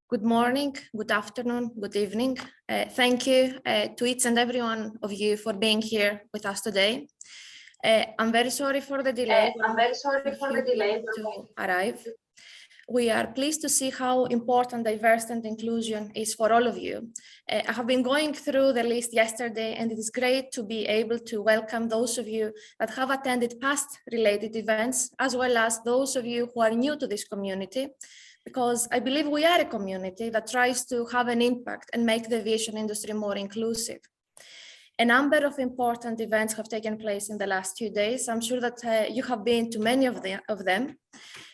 Good morning, good afternoon, good evening. Thank you to each and every one of you for being here with us today. I'm very sorry for the delay. To arrive. We are pleased to see how important diversity and inclusion is for all of you. I have been going through the list yesterday, and it is great to be able to welcome those of you that have attended past related events, as well as those of you who are new to this community, because I believe we are a community that tries to have an impact and make the aviation industry more inclusive. A number of important events have taken place in the last few days. I'm sure that you have been to many of them.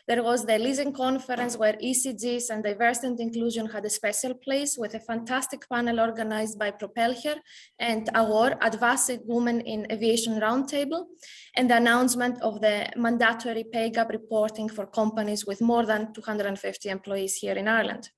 There was the leasing conference where ECGs and diversity and inclusion had a special place with a fantastic panel organized by Propel here and our Advanced Women in Aviation Roundtable, and the announcement of the mandatory pay gap reporting for companies with more than 250 employees here in Ireland.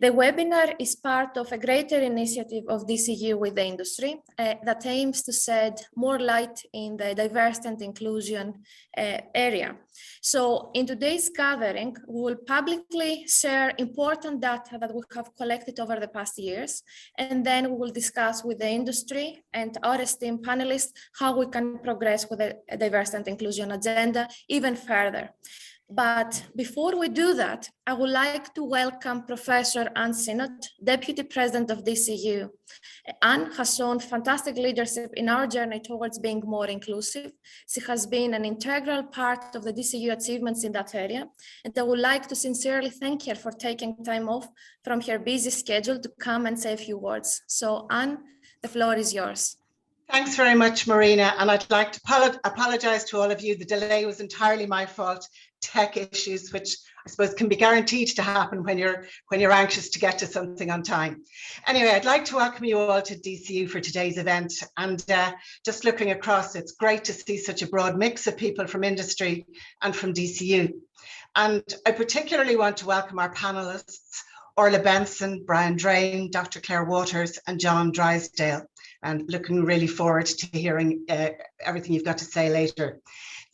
The webinar is part of a greater initiative of DCU with the industry that aims to shed more light in the diversity and inclusion area. So in today's gathering, we will publicly share important data that we have collected over the past years, and then we will discuss with the industry and our esteemed panelists how we can progress with the diversity and inclusion agenda even further. But before we do that, I would like to welcome Professor Anne Sinnott, Deputy President of DCU. Anne has shown fantastic leadership in our journey towards being more inclusive. She has been an integral part of the DCU achievements in that area, and I would like to sincerely thank her for taking time off from her busy schedule to come and say a few words. So Anne, the floor is yours. Thanks very much, Marina, and I'd like to apologise to all of you. The delay was entirely my fault. Tech issues, which I suppose can be guaranteed to happen when you're anxious to get to something on time. Anyway, I'd like to welcome you all to DCU for today's event. And just looking across, it's great to see such a broad mix of people from industry and from DCU. And I particularly want to welcome our panelists, Orla Benson, Brian Drain, Dr. Claire Waters, and John Drysdale. And looking really forward to hearing everything you've got to say later.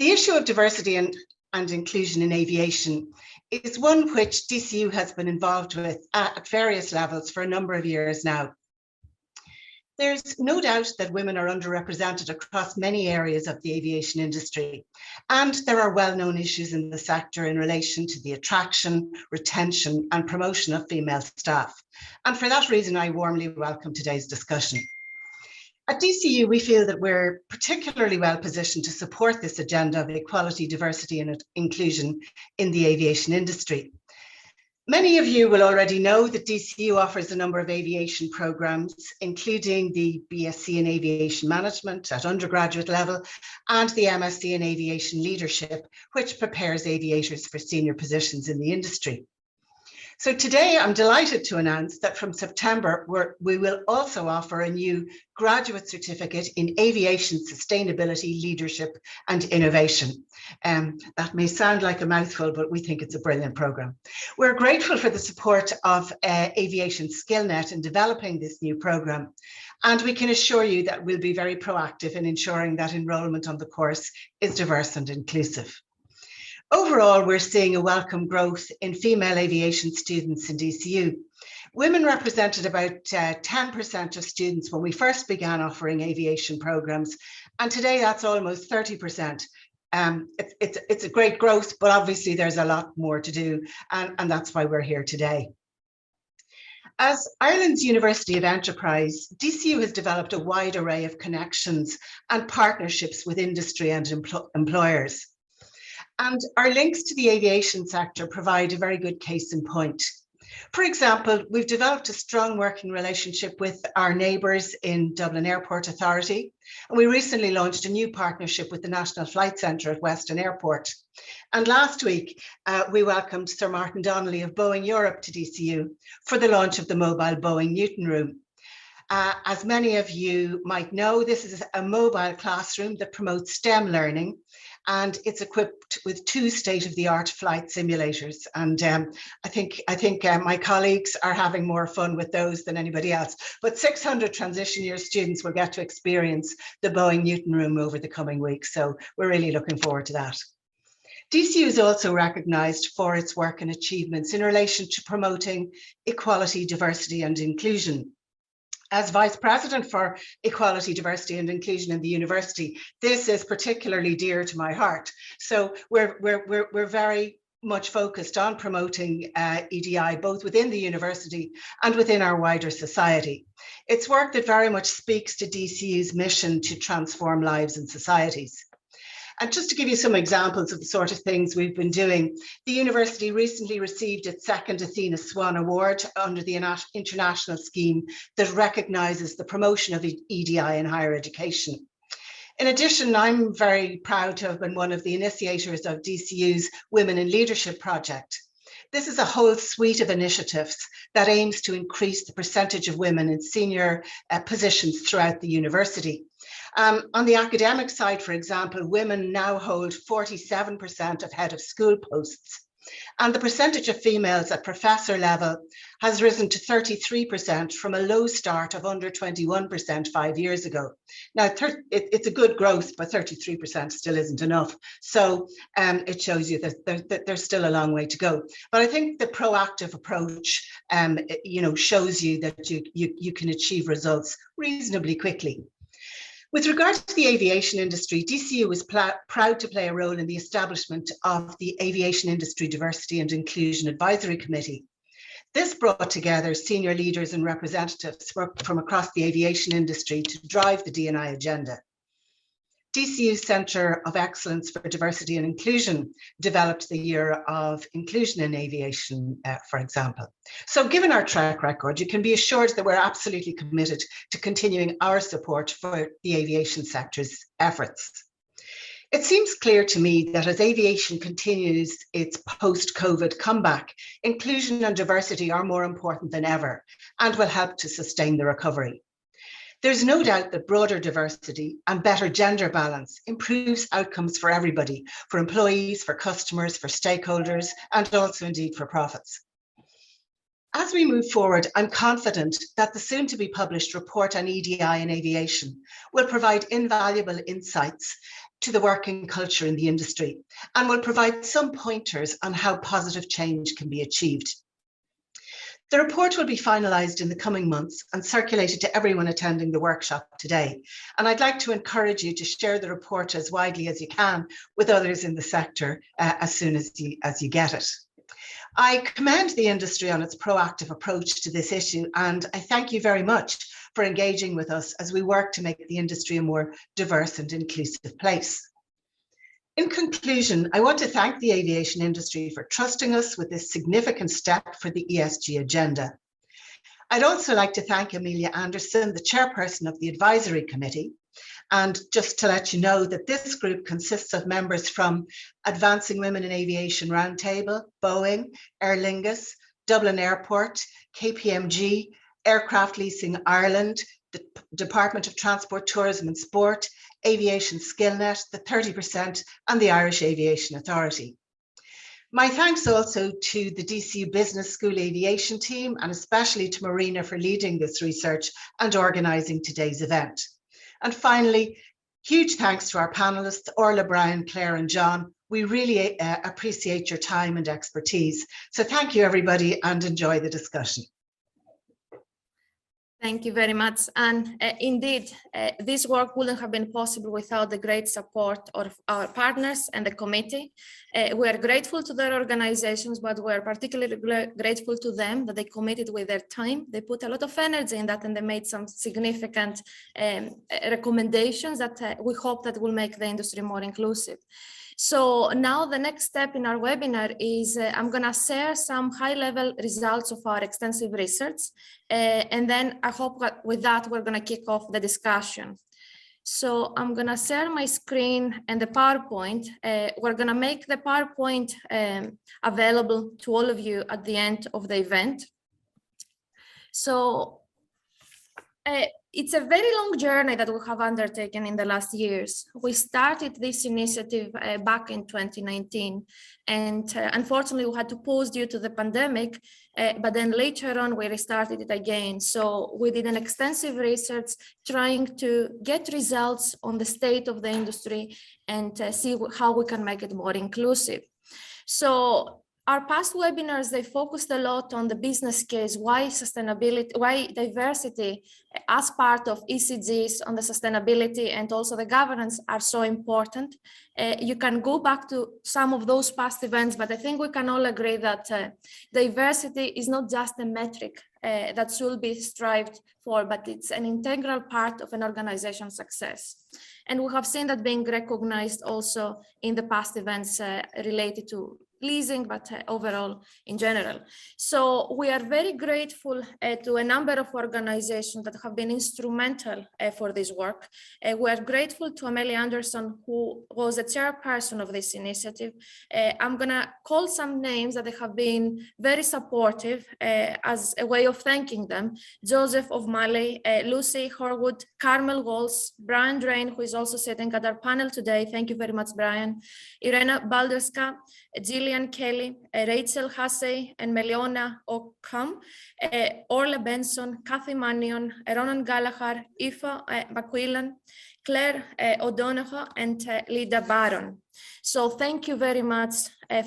The issue of diversity and inclusion in aviation is one which DCU has been involved with at various levels for a number of years now. There's no doubt that women are underrepresented across many areas of the aviation industry, and there are well-known issues in the sector in relation to the attraction, retention, and promotion of female staff. And for that reason, I warmly welcome today's discussion. At DCU, we feel that we're particularly well positioned to support this agenda of equality, diversity and inclusion in the aviation industry. Many of you will already know that DCU offers a number of aviation programs, including the BSc in Aviation Management at undergraduate level and the MSc in Aviation Leadership, which prepares aviators for senior positions in the industry. So today, I'm delighted to announce that from September, we will also offer a new graduate certificate in aviation sustainability, leadership and innovation. That may sound like a mouthful, but we think it's a brilliant program. We're grateful for the support of Aviation SkillNet in developing this new program. And we can assure you that we'll be very proactive in ensuring that enrolment on the course is diverse and inclusive. Overall, we're seeing a welcome growth in female aviation students in DCU. Women represented about 10% of students when we first began offering aviation programs, and today that's almost 30%. It's a great growth, but obviously there's a lot more to do, and that's why we're here today. As Ireland's University of Enterprise, DCU has developed a wide array of connections and partnerships with industry and employers. And our links to the aviation sector provide a very good case in point. For example, we've developed a strong working relationship with our neighbours in Dublin Airport Authority, and we recently launched a new partnership with the National Flight Centre at Weston Airport. And last week, we welcomed Sir Martin Donnelly of Boeing Europe to DCU for the launch of the mobile Boeing Newton Room. As many of you might know, this is a mobile classroom that promotes STEM learning, and it's equipped with 2 state-of-the-art flight simulators. And I think my colleagues are having more fun with those than anybody else. But 600 transition year students will get to experience the Boeing Newton Room over the coming weeks. So we're really looking forward to that. DCU is also recognised for its work and achievements in relation to promoting equality, diversity and inclusion. As Vice President for Equality, Diversity and Inclusion in the university, this is particularly dear to my heart. So we're very much focused on promoting EDI, both within the university and within our wider society. It's work that very much speaks to DCU's mission to transform lives and societies. And just to give you some examples of the sort of things we've been doing, the university recently received its second Athena Swan Award under the international scheme that recognises the promotion of EDI in higher education. In addition, I'm very proud to have been one of the initiators of DCU's Women in Leadership project. This is a whole suite of initiatives that aims to increase the percentage of women in senior positions throughout the university. On the academic side, for example, women now hold 47% of head of school posts, and the percentage of females at professor level has risen to 33% from a low start of under 21% 5 years ago. Now, it's a good growth, but 33% still isn't enough. So it shows you that there's still a long way to go. But I think the proactive approach, shows you that you can achieve results reasonably quickly. With regard to the aviation industry, DCU was proud to play a role in the establishment of the Aviation Industry Diversity and Inclusion Advisory Committee. This brought together senior leaders and representatives from across the aviation industry to drive the D&I agenda. DCU's Centre of Excellence for Diversity and Inclusion developed the Year of Inclusion in Aviation, for example. So given our track record, you can be assured that we're absolutely committed to continuing our support for the aviation sector's efforts. It seems clear to me that as aviation continues its post-COVID comeback, inclusion and diversity are more important than ever and will help to sustain the recovery. There's no doubt that broader diversity and better gender balance improves outcomes for everybody, for employees, for customers, for stakeholders, and also indeed for profits. As we move forward, I'm confident that the soon to be published report on EDI in aviation will provide invaluable insights to the working culture in the industry and will provide some pointers on how positive change can be achieved. The report will be finalised in the coming months and circulated to everyone attending the workshop today. And I'd like to encourage you to share the report as widely as you can with others in the sector as soon as you get it. I commend the industry on its proactive approach to this issue, and I thank you very much for engaging with us as we work to make the industry a more diverse and inclusive place. In conclusion, I want to thank the aviation industry for trusting us with this significant step for the ESG agenda. I'd also like to thank Amelia Anderson, the chairperson of the advisory committee. And just to let you know that this group consists of members from Advancing Women in Aviation Roundtable, Boeing, Aer Lingus, Dublin Airport, KPMG, Aircraft Leasing Ireland, the Department of Transport, Tourism and Sport, Aviation Skillnet, the 30%, and the Irish Aviation Authority. My thanks also to the DCU Business School Aviation team, and especially to Marina for leading this research and organising today's event. And finally, huge thanks to our panellists, Orla, Brian, Claire and John. We really appreciate your time and expertise. So thank you everybody and enjoy the discussion. Thank you very much. And indeed, this work wouldn't have been possible without the great support of our partners and the committee. We are grateful to their organizations, but we're particularly grateful to them that they committed with their time. They put a lot of energy in that, and they made some significant recommendations that we hope that will make the industry more inclusive. So now the next step in our webinar is I'm going to share some high-level results of our extensive research. And then I hope that with that, we're going to kick off the discussion. So I'm going to share my screen and the PowerPoint. We're going to make the PowerPoint available to all of you at the end of the event. So It's a very long journey that we have undertaken in the last years. We started this initiative back in 2019, and unfortunately we had to pause due to the pandemic, but then later on we restarted it again. So we did an extensive research trying to get results on the state of the industry and see how we can make it more inclusive. So our past webinars, they focused a lot on the business case, why sustainability, why diversity as part of ECGs on the sustainability and also the governance are so important. You can go back to some of those past events, but I think we can all agree that diversity is not just a metric that should be strived for, but it's an integral part of an organization's success. And we have seen that being recognized also in the past events related to leasing, but overall in general. So we are very grateful to a number of organizations that have been instrumental for this work. We are grateful to Amelia Anderson, who was the chairperson of this initiative. I'm gonna call some names that they have been very supportive as a way of thanking them. Joseph O'Malley, Lucy Horwood, Carmel Walls, Brian Drain, who is also sitting at our panel today. Thank you very much, Brian. Irena Balderska, Gillian Kelly, Rachel Hussey, and Meliona Ockham, Orla Benson, Kathy Mannion, Ronan Gallagher, Aoife McQuillan, Claire O'Donoghue, and Lida Barron. So thank you very much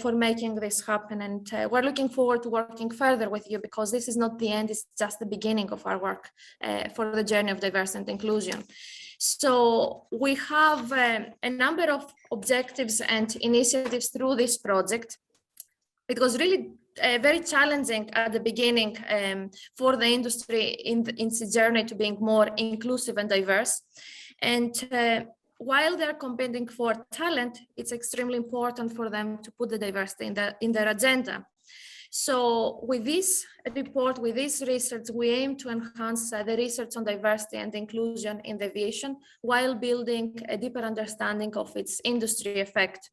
for making this happen, and we're looking forward to working further with you, because this is not the end, it's just the beginning of our work for the journey of diversity and inclusion. So we have a number of objectives and initiatives through this project. It was really very challenging at the beginning for the industry in its journey to being more inclusive and diverse. And while they're competing for talent, it's extremely important for them to put the diversity in their agenda. So with this report, with this research, we aim to enhance the research on diversity and inclusion in the aviation while building a deeper understanding of its industry effect.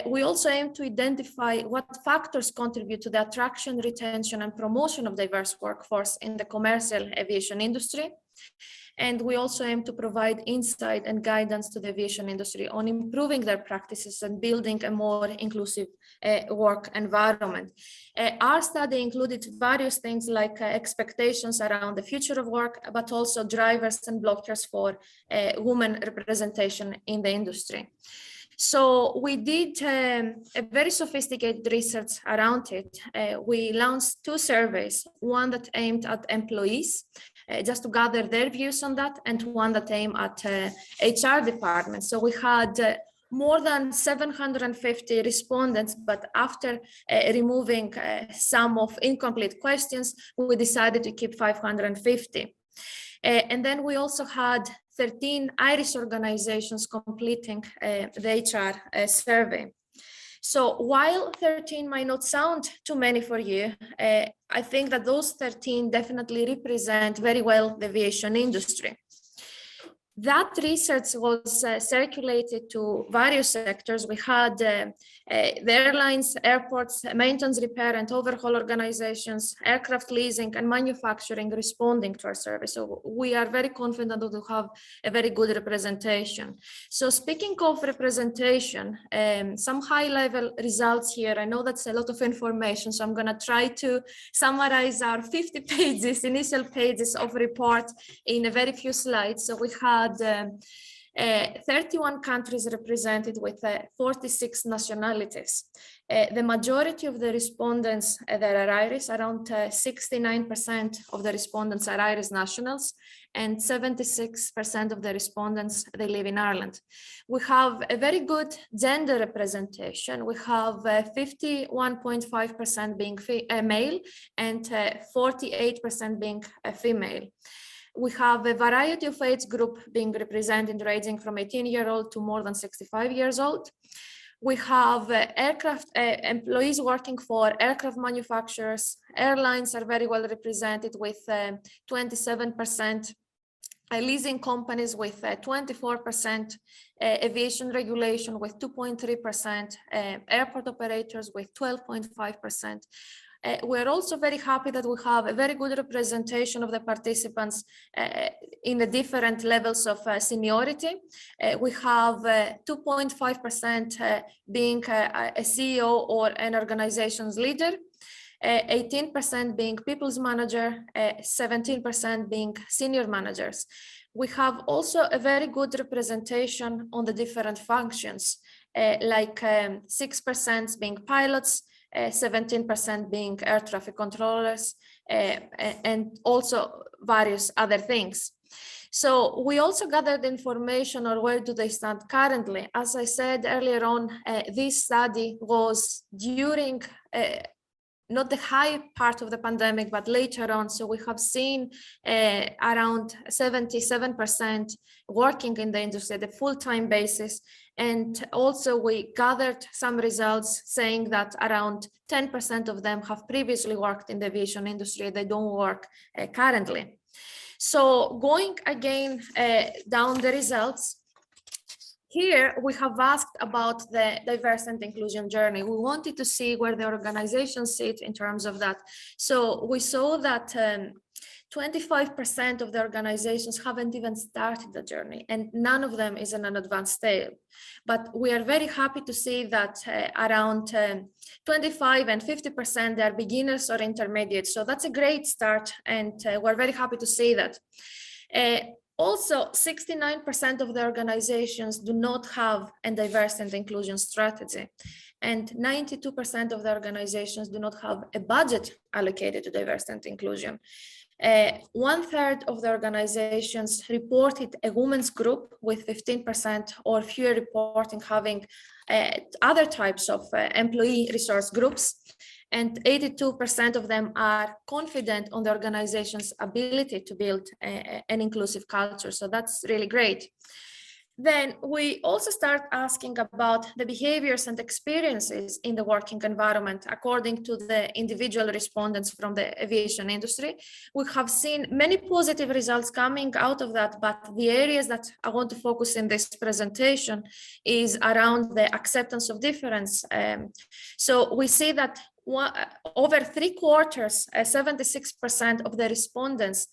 We also aim to identify what factors contribute to the attraction, retention, and promotion of diverse workforce in the commercial aviation industry. And we also aim to provide insight and guidance to the aviation industry on improving their practices and building a more inclusive work environment. Our study included various things like expectations around the future of work, but also drivers and blockers for women representation in the industry. So we did a very sophisticated research around it. We launched 2 surveys, one that aimed at employees, just to gather their views on that, and one that aimed at HR departments. So we had more than 750 respondents, but after removing some of incomplete questions, we decided to keep 550. And then we also had 13 Irish organizations completing the HR survey. So while 13 might not sound too many for you, I think that those 13 definitely represent very well the aviation industry. That research was circulated to various sectors. We had the airlines, airports, maintenance, repair and overhaul organizations, aircraft leasing and manufacturing responding to our survey. So we are very confident that we have a very good representation. So speaking of representation, some high-level results here. I know that's a lot of information, so I'm going to try to summarize our 50 pages, initial pages of report in a very few slides. So we had 31 countries represented with 46 nationalities. The majority of the respondents that are Irish, around 69% of the respondents are Irish nationals, and 76% of the respondents, they live in Ireland. We have a very good gender representation. We have 51.5% being male and 48% being female. We have a variety of age group being represented, ranging from 18-year-old to more than 65 years old. We have aircraft employees working for aircraft manufacturers. Airlines are very well represented with 27%. Leasing companies with 24%, aviation regulation with 2.3%, airport operators with 12.5%. we're also very happy that we have a very good representation of the participants in the different levels of seniority. We have 2.5% being a CEO or an organization's leader, 18% being people's manager, 17% being senior managers. We have also a very good representation on the different functions, like 6% being pilots, 17% being air traffic controllers, and also various other things. So we also gathered information on where do they stand currently. As I said earlier on, this study was during not the high part of the pandemic, but later on. So we have seen around 77% working in the industry at a full-time basis. And also we gathered some results saying that around 10% of them have previously worked in the aviation industry. They don't work currently. So going again down the results, here we have asked about the diversity and inclusion journey. We wanted to see where the organizations sit in terms of that. So we saw that 25% of the organizations haven't even started the journey, and none of them is in an advanced stage. But we are very happy to see that around 25 and 50% they are beginners or intermediate. So that's a great start, and we're very happy to see that. Also, 69% of the organizations do not have a diversity and inclusion strategy, and 92% of the organizations do not have a budget allocated to diversity and inclusion. 1/3 of the organizations reported a women's group, with 15% or fewer reporting having other types of employee resource groups. And 82% of them are confident on the organization's ability to build an inclusive culture. So that's really great. Then we also start asking about the behaviors and experiences in the working environment according to the individual respondents from the aviation industry. We have seen many positive results coming out of that, but the areas that I want to focus in this presentation is around the acceptance of difference. So we see that over 3/4, 76% of the respondents,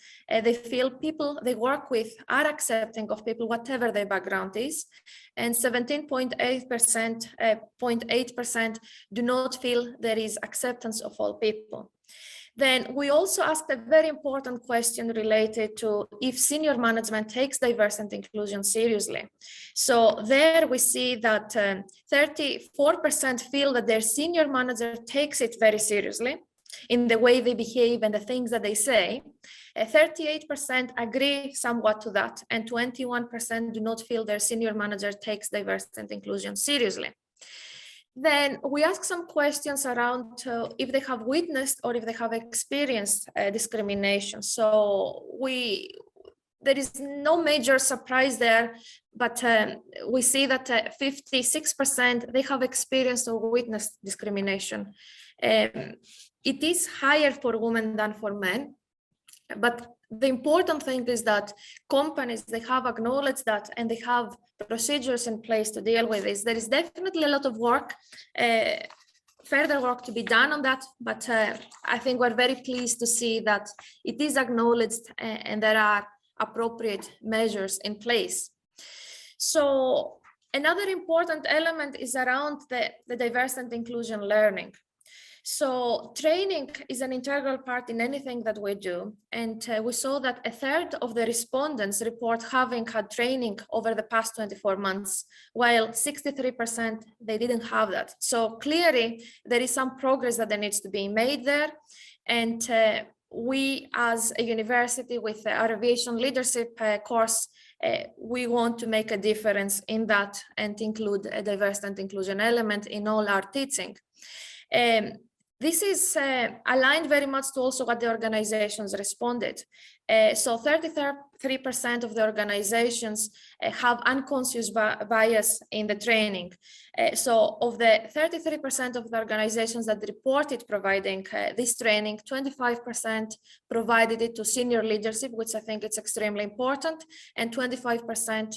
they feel people they work with are accepting of people, whatever their background is, and 17.8% do not feel there is acceptance of all people. Then we also asked a very important question related to if senior management takes diversity and inclusion seriously. So there we see that 34% feel that their senior manager takes it very seriously in the way they behave and the things that they say. 38% agree somewhat to that, and 21% do not feel their senior manager takes diversity and inclusion seriously. Then we ask some questions around if they have witnessed or if they have experienced discrimination. So there is no major surprise there, but we see that 56% they have experienced or witnessed discrimination. It is higher for women than for men, but the important thing is that companies, they have acknowledged that and they have procedures in place to deal with this. There is definitely a lot of work, further work to be done on that, but I think we're very pleased to see that it is acknowledged and there are appropriate measures in place. So another important element is around the diversity and inclusion learning. So training is an integral part in anything that we do. And we saw that 1/3 of the respondents report having had training over the past 24 months, while 63% they didn't have that. So clearly there is some progress that there needs to be made there. And we as a university with our aviation leadership course, we want to make a difference in that and include a diversity and inclusion element in all our teaching. This is aligned very much to also what the organizations responded. So 33% of the organizations have unconscious bias in the training. So of the 33% of the organizations that reported providing this training, 25% provided it to senior leadership, which I think it's extremely important, and 25%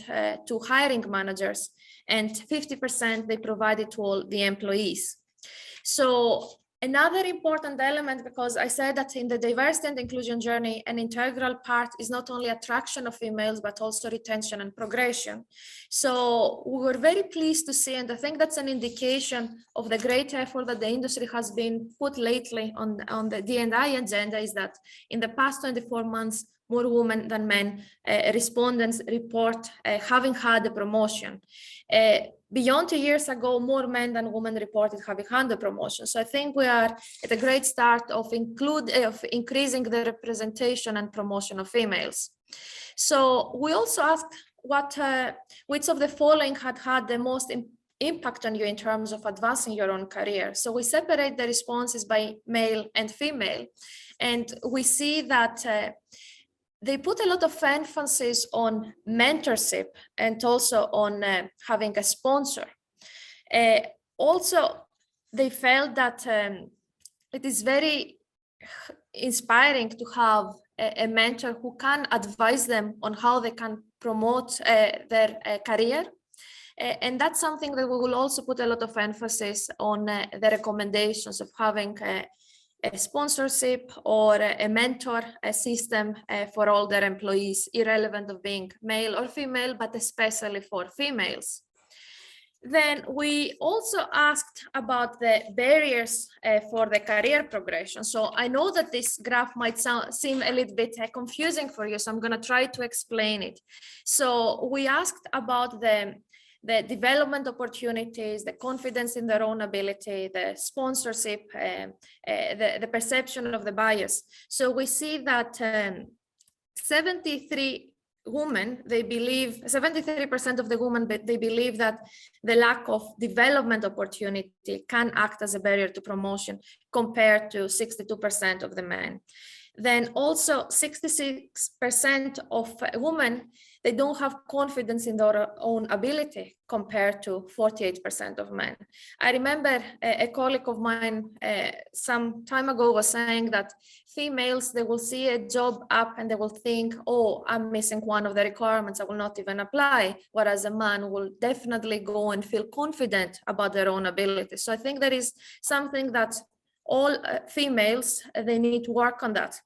to hiring managers, and 50% they provided to all the employees. So Another important element, because I said that in the diversity and inclusion journey, an integral part is not only attraction of females, but also retention and progression. So we were very pleased to see, and I think that's an indication of the great effort that the industry has been put lately on the D&I agenda, is that in the past 24 months, more women than men respondents report having had a promotion. Beyond 2 years ago, more men than women reported having had a promotion. So I think we are at a great start of increasing the representation and promotion of females. So we also asked which of the following had the most impact on you in terms of advancing your own career. So we separate the responses by male and female, and we see that they put a lot of emphasis on mentorship and also on having a sponsor. Also, they felt that it is very inspiring to have a mentor who can advise them on how they can promote their career. And that's something that we will also put a lot of emphasis on the recommendations of having a sponsorship or a mentor system for all their employees, irrelevant of being male or female, but especially for females. Then we also asked about the barriers for the career progression. So I know that this graph might seem a little bit confusing for you, so I'm going to try to explain it. So we asked about the development opportunities, the confidence in their own ability, the sponsorship, the perception of the bias. So we see that 73% of the women, they believe that the lack of development opportunity can act as a barrier to promotion compared to 62% of the men. Then also 66% of women, they don't have confidence in their own ability compared to 48% of men. I remember a colleague of mine some time ago was saying that females, they will see a job up and they will think, oh, I'm missing one of the requirements, I will not even apply. Whereas a man will definitely go and feel confident about their own ability. So I think there is something that all females, they need to work on that.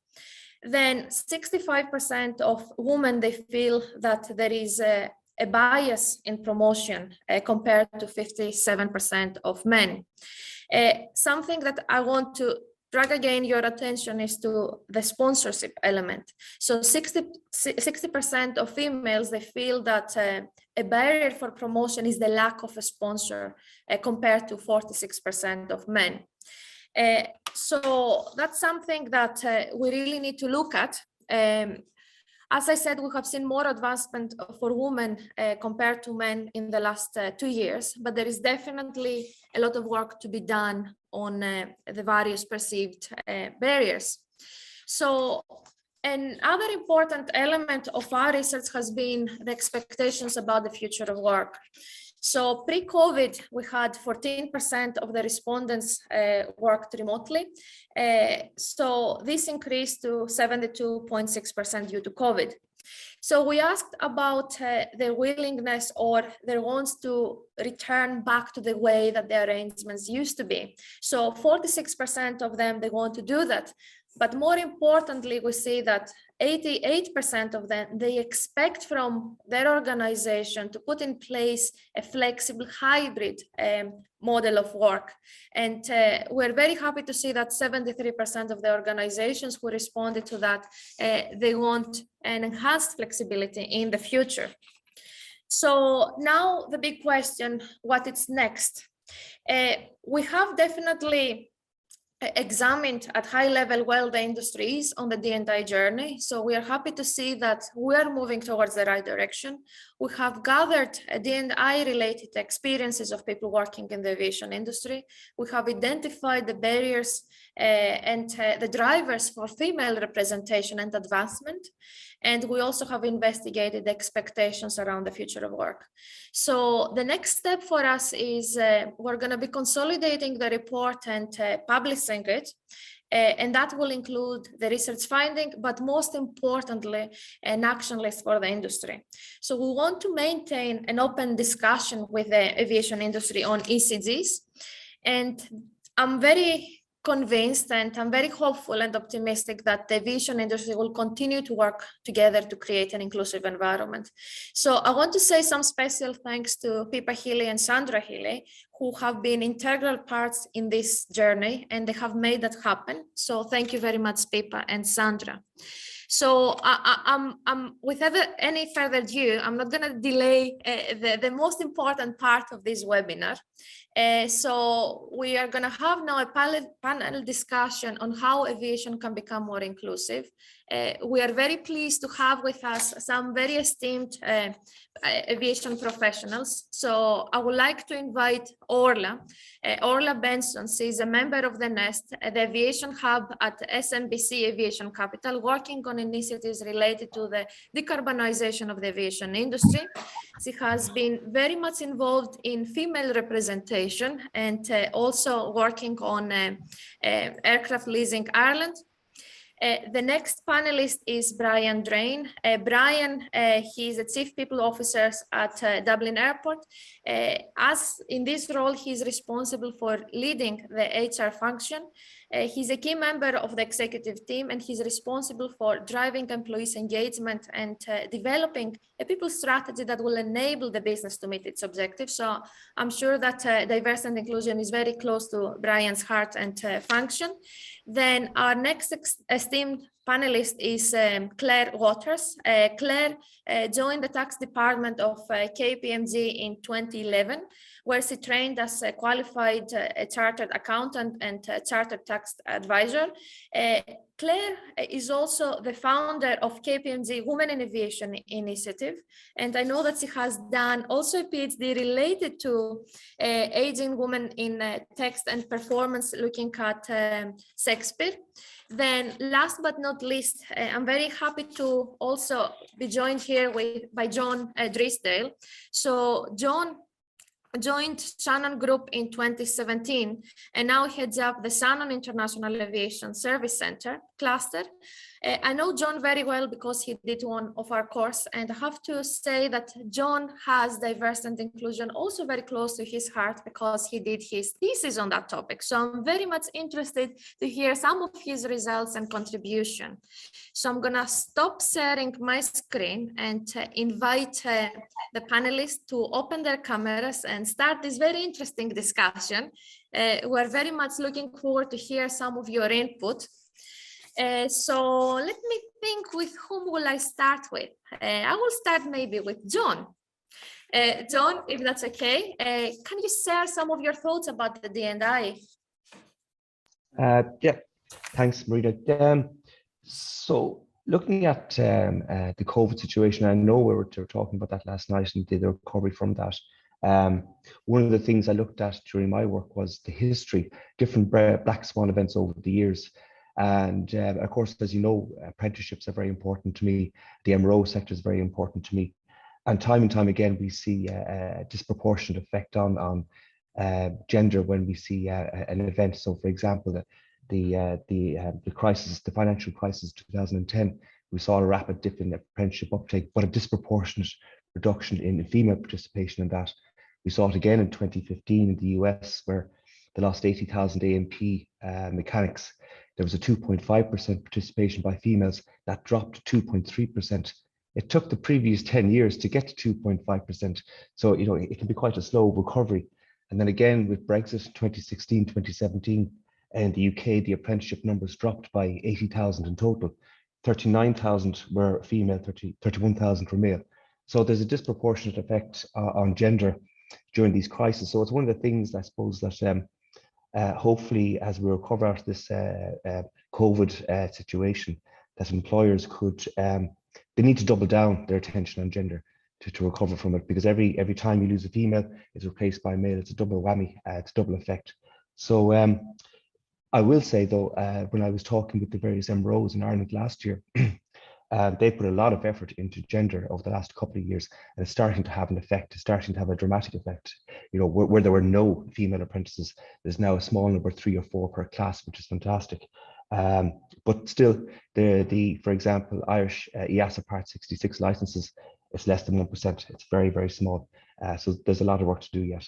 Then 65% of women, they feel that there is a bias in promotion compared to 57% of men. Something that I want to drag again your attention is to the sponsorship element. So 60% of females, they feel that a barrier for promotion is the lack of a sponsor compared to 46% of men. So that's something that we really need to look at. As I said, we have seen more advancement for women compared to men in the last 2 years, but there is definitely a lot of work to be done on the various perceived barriers. So another important element of our research has been the expectations about the future of work. So pre-COVID, we had 14% of the respondents worked remotely. So this increased to 72.6% due to COVID. So we asked about their willingness or their wants to return back to the way that the arrangements used to be. So 46% of them, they want to do that. But more importantly, we see that 88% of them, they expect from their organization to put in place a flexible hybrid model of work. And we're very happy to see that 73% of the organizations who responded to that, they want an enhanced flexibility in the future. So now the big question, what is next? We have definitely examined at high level well the industry is on the D&I journey. So we are happy to see that we are moving towards the right direction. We have gathered D&I related experiences of people working in the aviation industry. We have identified the barriers and the drivers for female representation and advancement. And we also have investigated the expectations around the future of work. So the next step for us is we're going to be consolidating the report and publishing it. And that will include the research finding, but most importantly, an action list for the industry. So we want to maintain an open discussion with the aviation industry on ECGs. And I'm very convinced, and I'm very hopeful and optimistic that the aviation industry will continue to work together to create an inclusive environment. So I want to say some special thanks to Pippa Healy and Sandra Healy, who have been integral parts in this journey, and they have made that happen. So thank you very much, Pippa and Sandra. So I'm without any further ado, I'm not going to delay the most important part of this webinar. So we are going to have now a panel discussion on how aviation can become more inclusive. We are very pleased to have with us some very esteemed aviation professionals. So I would like to invite Orla. Orla Benson. She is a member of the NEST, the aviation hub at SMBC Aviation Capital, working on initiatives related to the decarbonization of the aviation industry. She has been very much involved in female representation and also working on aircraft leasing Ireland. The next panelist is Brian Drain. Brian, he is the Chief People Officer at Dublin Airport. As in this role, he is responsible for leading the HR function. He's a key member of the executive team, and he's responsible for driving employees' engagement and developing a people strategy that will enable the business to meet its objectives. So I'm sure that diversity and inclusion is very close to Brian's heart and function. Then our next esteemed panelist is Claire Waters. Claire joined the tax department of KPMG in 2011, where she trained as a qualified chartered accountant and chartered tax advisor. Claire is also the founder of KPMG Women in Aviation Initiative, and I know that she has done also a PhD related to aging women in text and performance, looking at Shakespeare. Then last but not least, I'm very happy to also be joined here by John Drisdale. So John joined Shannon Group in 2017 and now heads up the Shannon International Aviation Service Center cluster. I know John very well because he did one of our course, and I have to say that John has diversity and inclusion also very close to his heart because he did his thesis on that topic. So I'm very much interested to hear some of his results and contribution. So I'm gonna stop sharing my screen and invite the panelists to open their cameras and start this very interesting discussion. We're very much looking forward to hear some of your input. So let me think, with whom will I start with? I will start maybe with John. John, if that's okay, can you share some of your thoughts about the D&I? Yeah, thanks, Marina. So looking at the COVID situation, I know we were talking about that last night and the recovery from that. One of the things I looked at during my work was the history, different black swan events over the years. And of course, as you know, apprenticeships are very important to me. The MRO sector is very important to me. And time again, we see a disproportionate effect on gender when we see an event. So for example, the crisis, the financial crisis 2010, we saw a rapid dip in apprenticeship uptake, but a disproportionate reduction in female participation in that. We saw it again in 2015 in the US, where they lost 80,000 A&P mechanics. There was a 2.5% participation by females that dropped to 2.3%. It took the previous 10 years to get to 2.5%. So, you know, it can be quite a slow recovery. And then again, with Brexit 2016, 2017, in the UK, the apprenticeship numbers dropped by 80,000 in total. 39,000 were female, 31,000 were male. So there's a disproportionate effect on gender during these crises. So it's one of the things, I suppose, that hopefully as we recover out of this COVID situation, that employers could, they need to double down their attention on gender to recover from it, because every time you lose a female, it's replaced by a male. It's a double whammy, it's a double effect. So I will say though, when I was talking with the various MROs in Ireland last year, they put a lot of effort into gender over the last couple of years, and it's starting to have an effect. It's starting to have a dramatic effect. You know, where there were no female apprentices, there's now a small number, 3 or 4 per class, which is fantastic. But still, for example, Irish EASA Part 66 licenses, it's less than 1%. It's very, very small. So there's a lot of work to do yet.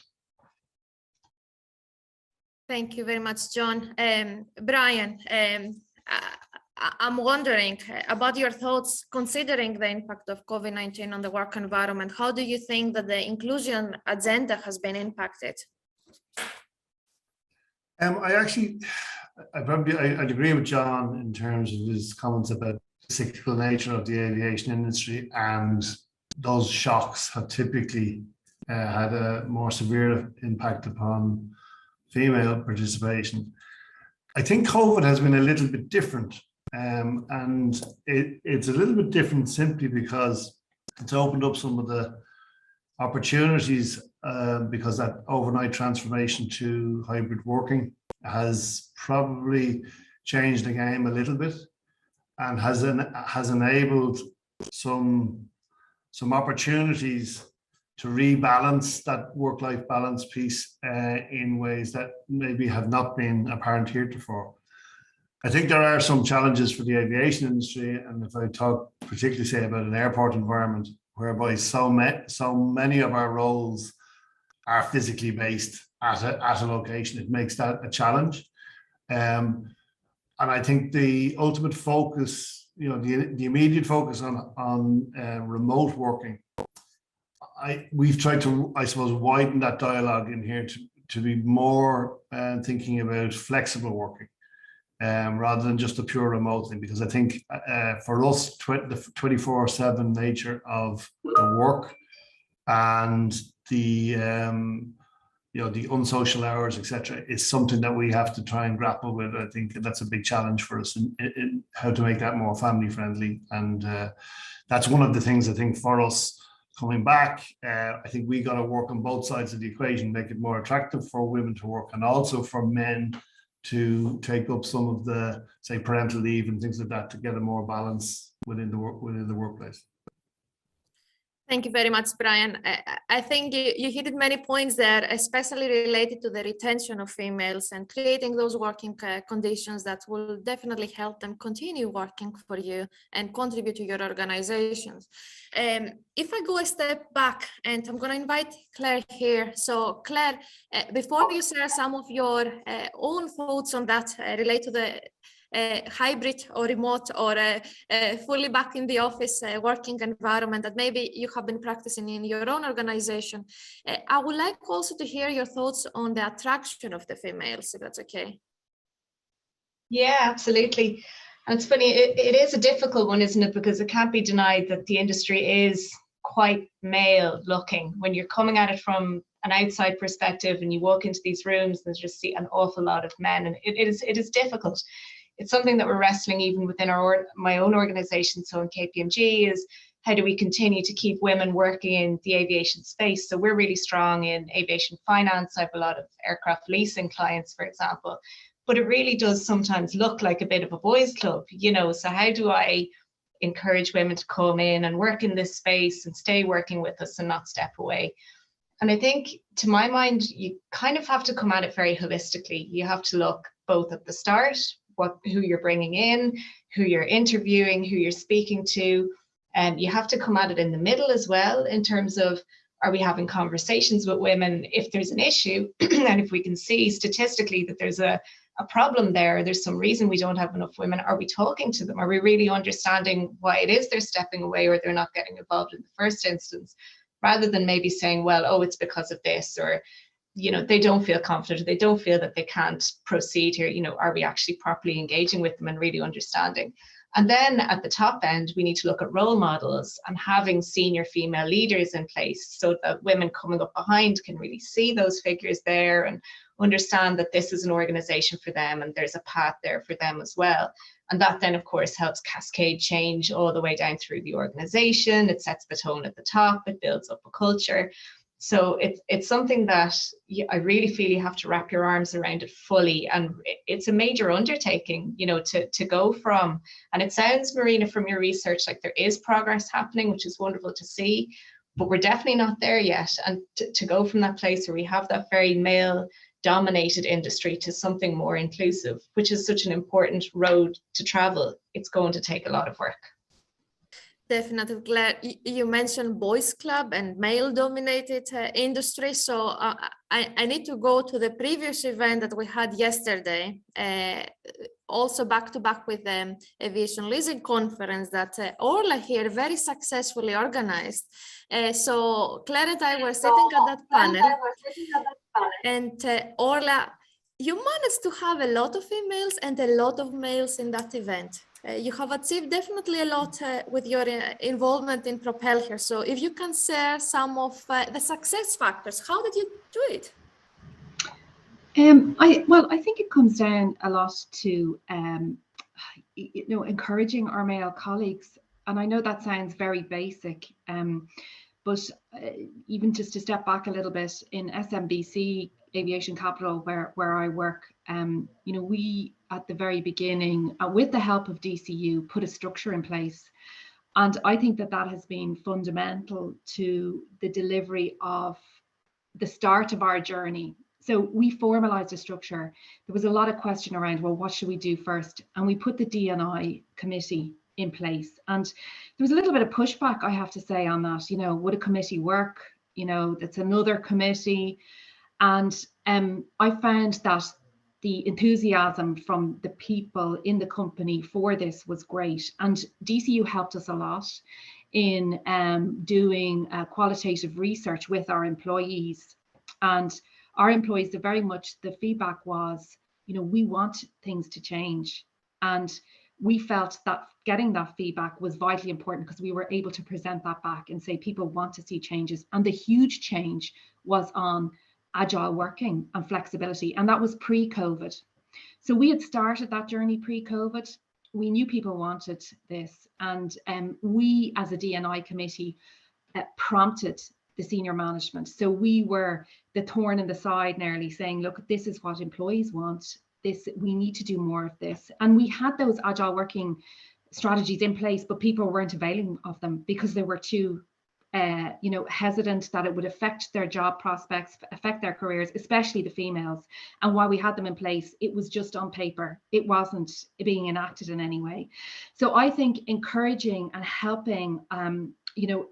Thank you very much, John. Brian, I'm wondering about your thoughts considering the impact of COVID-19 on the work environment. How do you think that the inclusion agenda has been impacted? I'd agree with John in terms of his comments about the cyclical nature of the aviation industry, and those shocks have typically had a more severe impact upon female participation. I think COVID has been a little bit different, and it's a little bit different simply because it's opened up some of the opportunities because that overnight transformation to hybrid working has probably changed the game a little bit and has enabled some opportunities to rebalance that work-life balance piece in ways that maybe have not been apparent heretofore. I think there are some challenges for the aviation industry, and if I talk particularly say about an airport environment whereby so many of our roles are physically based at a location, it makes that a challenge. And I think the ultimate focus, the immediate focus on remote working, we've tried to, I suppose, widen that dialogue in here to be more thinking about flexible working rather than just a pure remote thing, because I think for us, the 24/7 nature of the work and the the unsocial hours, etc., is something that we have to try and grapple with. I think that's a big challenge for us in how to make that more family friendly, and that's one of the things I think for us coming back. I think we got to work on both sides of the equation, make it more attractive for women to work and also for men to take up some of the, say, parental leave and things like that to get a more balance within the workplace. Thank you very much, Brian. I think you hit many points there, especially related to the retention of females and creating those working conditions that will definitely help them continue working for you and contribute to your organizations. If I go a step back, and I'm going to invite Claire here. So Claire, before you share some of your own thoughts on that related to the hybrid or remote or fully back in the office working environment that maybe you have been practicing in your own organization, I would like also to hear your thoughts on the attraction of the females, if that's okay. Yeah, absolutely. And it's funny, it is a difficult one, isn't it? Because it can't be denied that the industry is quite male looking. When you're coming at it from an outside perspective and you walk into these rooms and just see an awful lot of men, and it is difficult. It's something that we're wrestling even within my own organization. So in KPMG is how do we continue to keep women working in the aviation space? So we're really strong in aviation finance. I have a lot of aircraft leasing clients, for example, but it really does sometimes look like a bit of a boys' club, so how do I encourage women to come in and work in this space and stay working with us and not step away? And I think, to my mind, you kind of have to come at it very holistically. You have to look both at the start, who you're bringing in, who you're interviewing, who you're speaking to, and you have to come at it in the middle as well in terms of, are we having conversations with women if there's an issue and if we can see statistically that there's a problem there's some reason we don't have enough women, are we talking to them? Are we really understanding why it is they're stepping away or they're not getting involved in the first instance, rather than maybe saying, well, oh, it's because of this, or they don't feel confident, they don't feel that they can't proceed here. Are we actually properly engaging with them and really understanding? And then at the top end, we need to look at role models and having senior female leaders in place so that women coming up behind can really see those figures there and understand that this is an organization for them and there's a path there for them as well. And that then, of course, helps cascade change all the way down through the organization. It sets the tone at the top, it builds up a culture. So it's something that I really feel you have to wrap your arms around it fully. And it's a major undertaking, to go from, and it sounds, Marina, from your research, like there is progress happening, which is wonderful to see, but we're definitely not there yet. And to go from that place where we have that very male dominated industry to something more inclusive, which is such an important road to travel, it's going to take a lot of work. Definitely, Claire. You mentioned boys club and male-dominated industry. So I need to go to the previous event that we had yesterday, also back-to-back with the Aviation Leasing Conference that Orla here very successfully organized. So Claire and I were sitting at that panel. And Orla, you managed to have a lot of females and a lot of males in that event. You have achieved definitely a lot with your involvement in Propel here. So if you can share some of the success factors, how did you do it? I think it comes down a lot to encouraging our male colleagues. And I know that sounds very basic, but even just to step back a little bit, in SMBC Aviation Capital, where I work, we at the very beginning, with the help of DCU, put a structure in place. And I think that has been fundamental to the delivery of the start of our journey. So we formalized a structure. There was a lot of question around, well, what should we do first? And we put the D&I committee in place. And there was a little bit of pushback, I have to say, on that. Would a committee work? That's another committee. And I found that the enthusiasm from the people in the company for this was great. And DCU helped us a lot in doing qualitative research with our employees. And our employees, the feedback was, we want things to change. And we felt that getting that feedback was vitally important because we were able to present that back and say people want to see changes. And the huge change was on agile working and flexibility. And that was pre-COVID. So we had started that journey pre-COVID. We knew people wanted this. And we, as a D&I committee, prompted the senior management. So we were the thorn in the side nearly, saying, look, this is what employees want. We need to do more of this. And we had those agile working strategies in place, but people weren't availing of them because they were too hesitant that it would affect their job prospects, affect their careers, especially the females. And while we had them in place, it was just on paper. It wasn't being enacted in any way. So I think encouraging and helping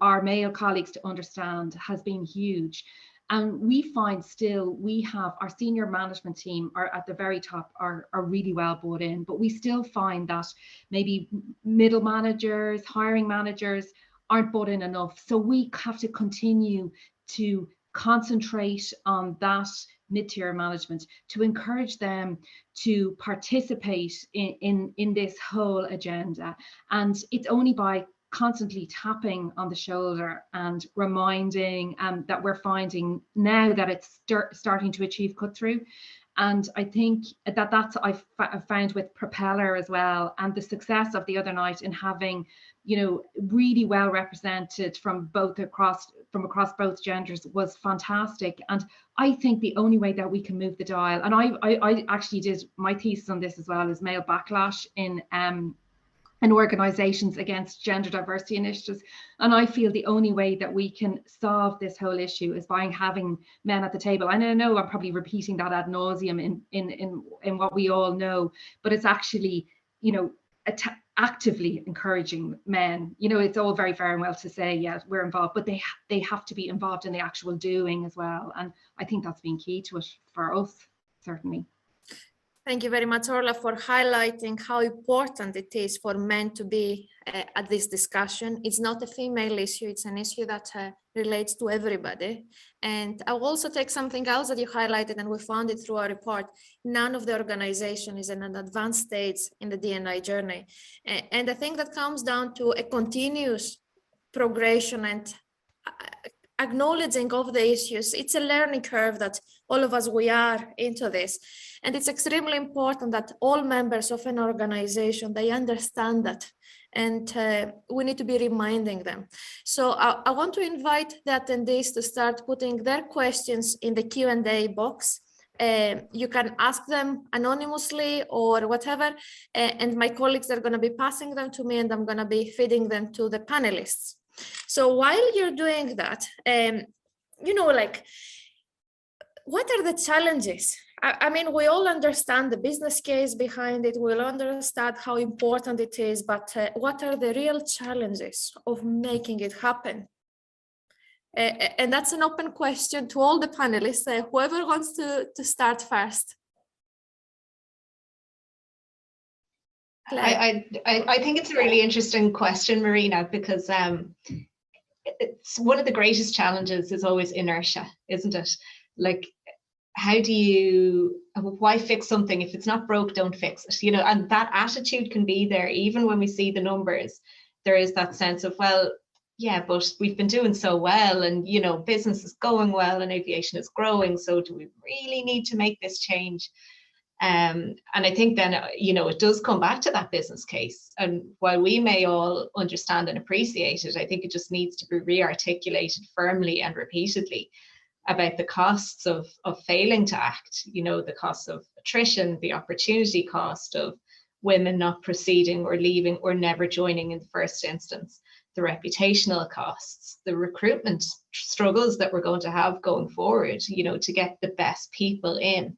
our male colleagues to understand has been huge. And we find still we have our senior management team are at the very top, are really well bought in, but we still find that maybe middle managers, hiring managers aren't bought in enough. So we have to continue to concentrate on that mid-tier management to encourage them to participate in this whole agenda. And it's only by constantly tapping on the shoulder and reminding that we're finding now that it's starting to achieve cut through. And I think that's I've found with Propeller as well, and the success of the other night in having, really well represented from across both genders was fantastic. And I think the only way that we can move the dial, and I actually did my thesis on this as well, is male backlash in organizations against gender diversity initiatives. And I feel the only way that we can solve this whole issue is by having men at the table. And I know I'm probably repeating that ad nauseum in what we all know, but it's actually, actively encouraging men. It's all very fair and well to say, yeah, we're involved, but they have to be involved in the actual doing as well. And I think that's been key to it for us, certainly. Thank you very much, Orla, for highlighting how important it is for men to be at this discussion. It's not a female issue, it's an issue that relates to everybody. And I will also take something else that you highlighted, and we found it through our report. None of the organization is in an advanced stage in the D&I journey. And I think that comes down to a continuous progression and acknowledging of the issues. It's a learning curve that all of us, we are into this. And it's extremely important that all members of an organization, they understand that. And we need to be reminding them. So I want to invite the attendees to start putting their questions in the Q&A box. You can ask them anonymously or whatever, and my colleagues are going to be passing them to me, and I'm going to be feeding them to the panelists. So while you're doing that, what are the challenges? I mean, we all understand the business case behind it. We'll understand how important it is, but what are the real challenges of making it happen? And that's an open question to all the panelists. Whoever wants to start first. I think it's a really interesting question, Marina, because it's one of the greatest challenges is always inertia, isn't it? Like, why fix something? If it's not broke, don't fix it, you know, and that attitude can be there even when we see the numbers. There is that sense of, well, yeah, but we've been doing so well, and, you know, business is going well and aviation is growing, so do we really need to make this change? And I think then, you know, it does come back to that business case. And while we may all understand and appreciate it, I think it just needs to be re-articulated firmly and repeatedly about the costs of failing to act, you know, the costs of attrition, the opportunity cost of women not proceeding or leaving or never joining in the first instance, the reputational costs, the recruitment struggles that we're going to have going forward, you know, to get the best people in.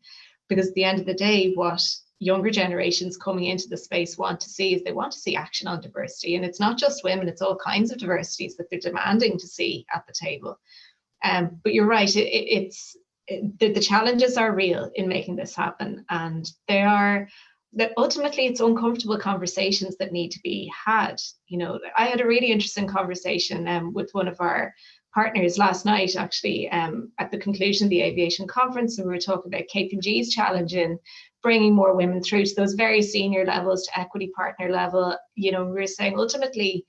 Because at the end of the day, what younger generations coming into the space want to see is they want to see action on diversity. And it's not just women, it's all kinds of diversities that they're demanding to see at the table. But you're right, the challenges are real in making this happen. And ultimately it's uncomfortable conversations that need to be had. You know, I had a really interesting conversation with one of our partners last night, actually, at the conclusion of the aviation conference, and we were talking about KPMG's challenge in bringing more women through to those very senior levels, to equity partner level. You know, we were saying ultimately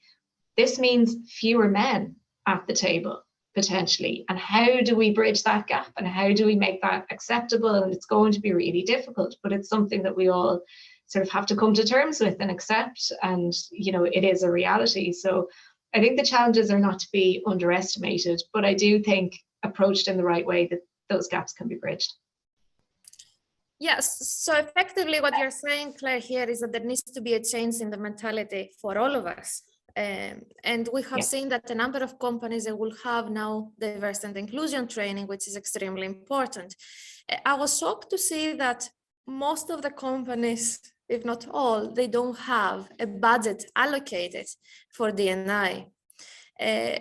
this means fewer men at the table potentially, and how do we bridge that gap and how do we make that acceptable? And it's going to be really difficult, but it's something that we all sort of have to come to terms with and accept, and, you know, it is a reality. So I think the challenges are not to be underestimated, but I do think approached in the right way that those gaps can be bridged. Yes, so effectively what you're saying, Claire, here is that there needs to be a change in the mentality for all of us. And we have seen that a number of companies that will have now diversity and inclusion training, which is extremely important. I was shocked to see that most of the companies, if not all, they don't have a budget allocated for D&I.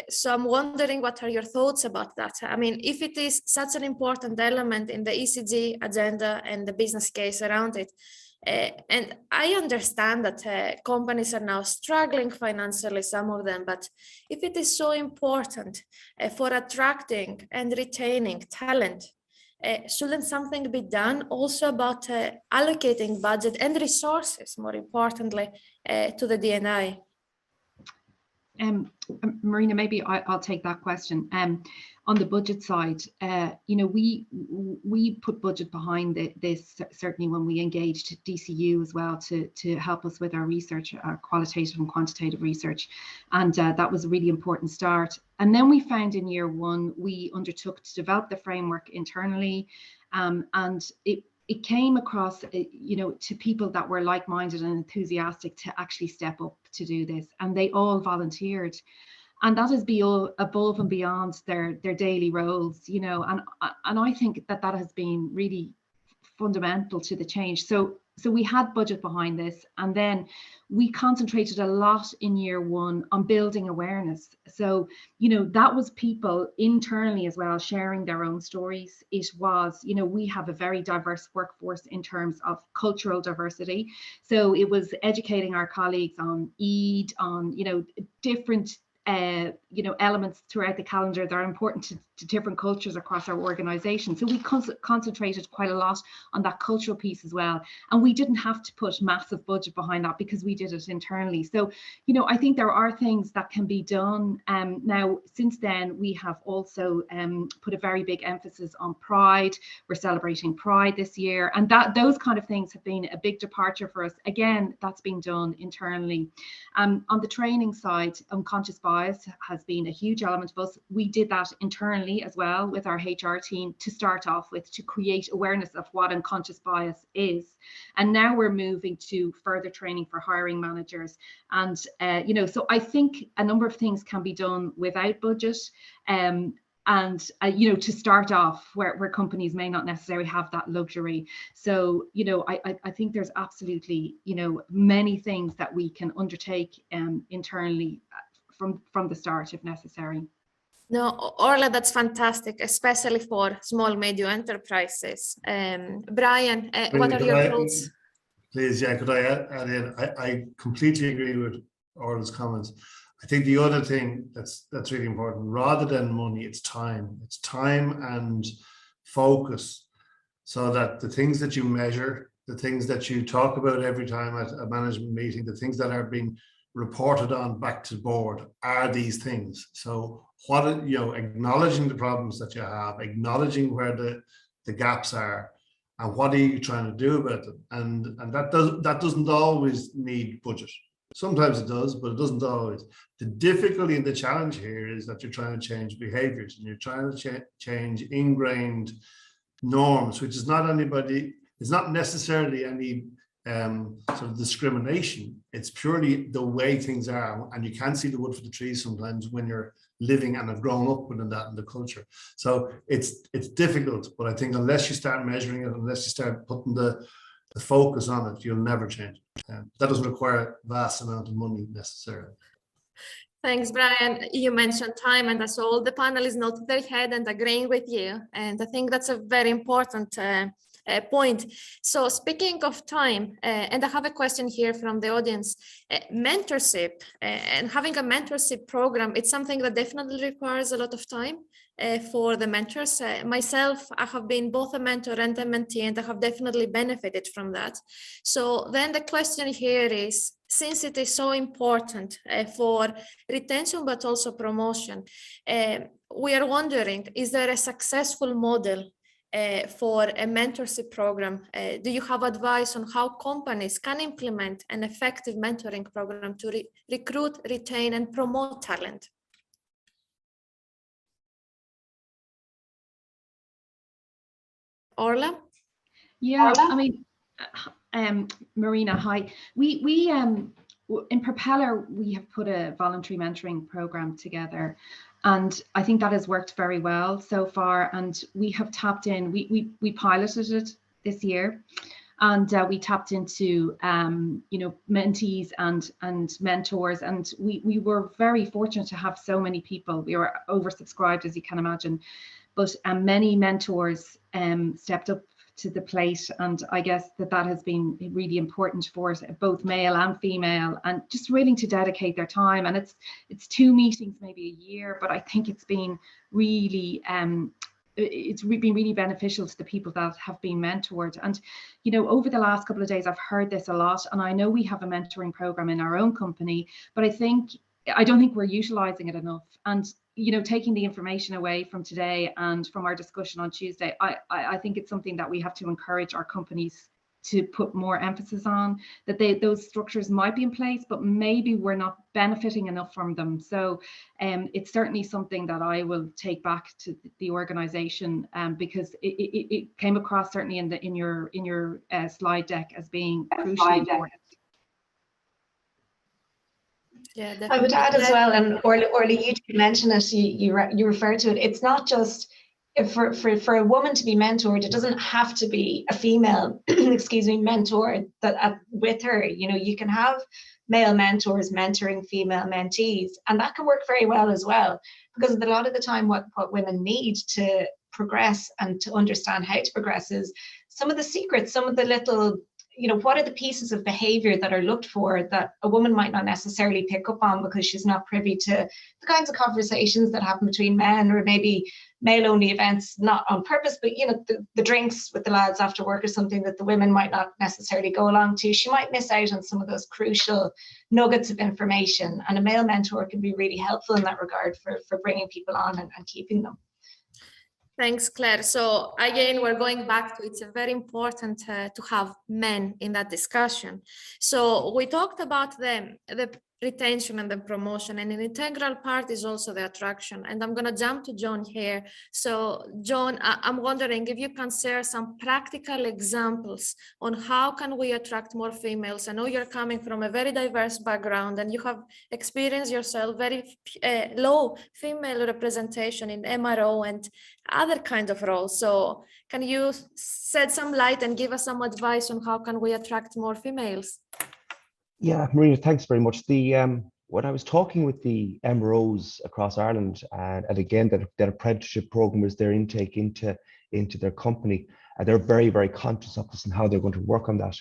So I'm wondering, what are your thoughts about that? I mean, if it is such an important element in the ECG agenda and the business case around it, and I understand that companies are now struggling financially, some of them, but if it is so important for attracting and retaining talent, shouldn't something be done also about allocating budget and resources, more importantly, to the D&I? Marina, maybe I'll take that question. On the budget side, you know, we put budget behind this, certainly when we engaged DCU as well to help us with our research, our qualitative and quantitative research. And that was a really important start. And then we found in year one, we undertook to develop the framework internally, and it came across, you know, to people that were like-minded and enthusiastic to actually step up to do this, and they all volunteered, and that is above and beyond their daily roles, you know, and I think that has been really fundamental to the change. So we had budget behind this, and then we concentrated a lot in year one on building awareness. So, you know, that was people internally as well sharing their own stories. It was, you know, we have a very diverse workforce in terms of cultural diversity. So it was educating our colleagues on Eid, on, you know, different you know, elements throughout the calendar that are important to different cultures across our organization. So we concentrated quite a lot on that cultural piece as well. And we didn't have to put massive budget behind that because we did it internally. So, you know, I think there are things that can be done. Now, since then, we have also put a very big emphasis on Pride. We're celebrating Pride this year. And those kind of things have been a big departure for us. Again, that's been done internally. On the training side, unconscious bias has been a huge element of us. We did that internally as well with our HR team to start off with, to create awareness of what unconscious bias is. And now we're moving to further training for hiring managers. And, you know, so I think a number of things can be done without budget. and you know, to start off where companies may not necessarily have that luxury. So, you know, I think there's absolutely, you know, many things that we can undertake internally from the start if necessary. No, Orla, that's fantastic, especially for small, medium enterprises. Brian, what are your thoughts? Please, yeah, could I add in? I completely agree with Orla's comments. I think the other thing that's really important, rather than money, it's time. It's time and focus, so that the things that you measure, the things that you talk about every time at a management meeting, the things that are being reported on back to board are these things. So what, you know, acknowledging the problems that you have, acknowledging where the gaps are, and what are you trying to do about them? And that doesn't always need budget. Sometimes it does, but it doesn't always. The difficulty and the challenge here is that you're trying to change behaviors, and you're trying to change ingrained norms, which is not anybody, it's not necessarily any sort of discrimination. It's purely the way things are, and you can't see the wood for the trees sometimes when you're living and have grown up within that in the culture. So it's difficult, but I think unless you start measuring it, unless you start putting the focus on it, you'll never change it. That doesn't require a vast amount of money necessarily. Thanks, Brian. You mentioned time, and that's all the panel is nodding their head and agreeing with you. And I think that's a very important point. So speaking of time, and I have a question here from the audience, mentorship and having a mentorship program, it's something that definitely requires a lot of time for the mentors. Myself, I have been both a mentor and a mentee, and I have definitely benefited from that. So then the question here is, since it is so important for retention, but also promotion, we are wondering, is there a successful model for a mentorship program? Do you have advice on how companies can implement an effective mentoring program to recruit, retain, and promote talent? Orla? Yeah, I mean, Marina, hi. We in Propeller, we have put a voluntary mentoring program together, and I think that has worked very well so far. And we have tapped in, we piloted it this year, and we tapped into you know, mentees and mentors, and we were very fortunate to have so many people. We were oversubscribed, as you can imagine, but many mentors stepped up to the plate, and I guess that has been really important for us, both male and female, and just willing to dedicate their time. And it's 2 meetings maybe a year, but I think it's been really it's been really beneficial to the people that have been mentored. And you know, over the last couple of days I've heard this a lot, and I know we have a mentoring program in our own company, but I don't think we're utilizing it enough. And you know, taking the information away from today and from our discussion on Tuesday, I think it's something that we have to encourage our companies to put more emphasis on, that those structures might be in place, but maybe we're not benefiting enough from them. So it's certainly something that I will take back to the organization, because it came across certainly in your slide deck as being crucially important. Yeah, I would add as well, and Orla, you did mention it, you referred to it. It's not just for a woman to be mentored, it doesn't have to be a female, excuse me, mentor with her. You know, you can have male mentors mentoring female mentees, and that can work very well as well, because a lot of the time what women need to progress and to understand how to progress is some of the secrets, some of the little, you know, what are the pieces of behavior that are looked for that a woman might not necessarily pick up on because she's not privy to the kinds of conversations that happen between men, or maybe male-only events, not on purpose, but you know, the drinks with the lads after work is something that the women might not necessarily go along to. She might miss out on some of those crucial nuggets of information, and a male mentor can be really helpful in that regard for bringing people on and keeping them. Thanks, Claire. So again, we're going back to, it's very important to have men in that discussion. So we talked about the retention and the promotion, and an integral part is also the attraction. And I'm going to jump to John here. So John, I'm wondering if you can share some practical examples on how can we attract more females. I know you're coming from a very diverse background and you have experienced yourself very low female representation in MRO and other kind of roles. So can you shed some light and give us some advice on how can we attract more females? Yeah, Marina, thanks very much. When I was talking with the MROs across Ireland, and again, that apprenticeship program is their intake into their company, they're very, very conscious of this and how they're going to work on that.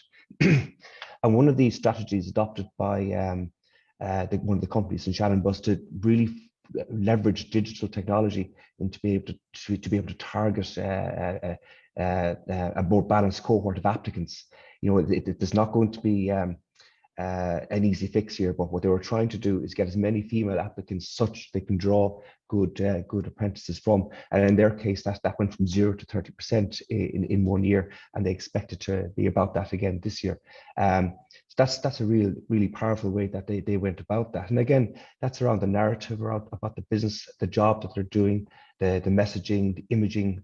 And one of these strategies adopted by one of the companies in Shannon was to really leverage digital technology and to be able to target a more balanced cohort of applicants. You know, there's not going to be an easy fix here, but what they were trying to do is get as many female applicants such they can draw good apprentices from. And in their case, that went from 0 to 30% in 1 year, and they expect it to be about that again this year. So that's a really powerful way that they went about that. And again, that's around the narrative about the business, the job that they're doing, the messaging, the imaging,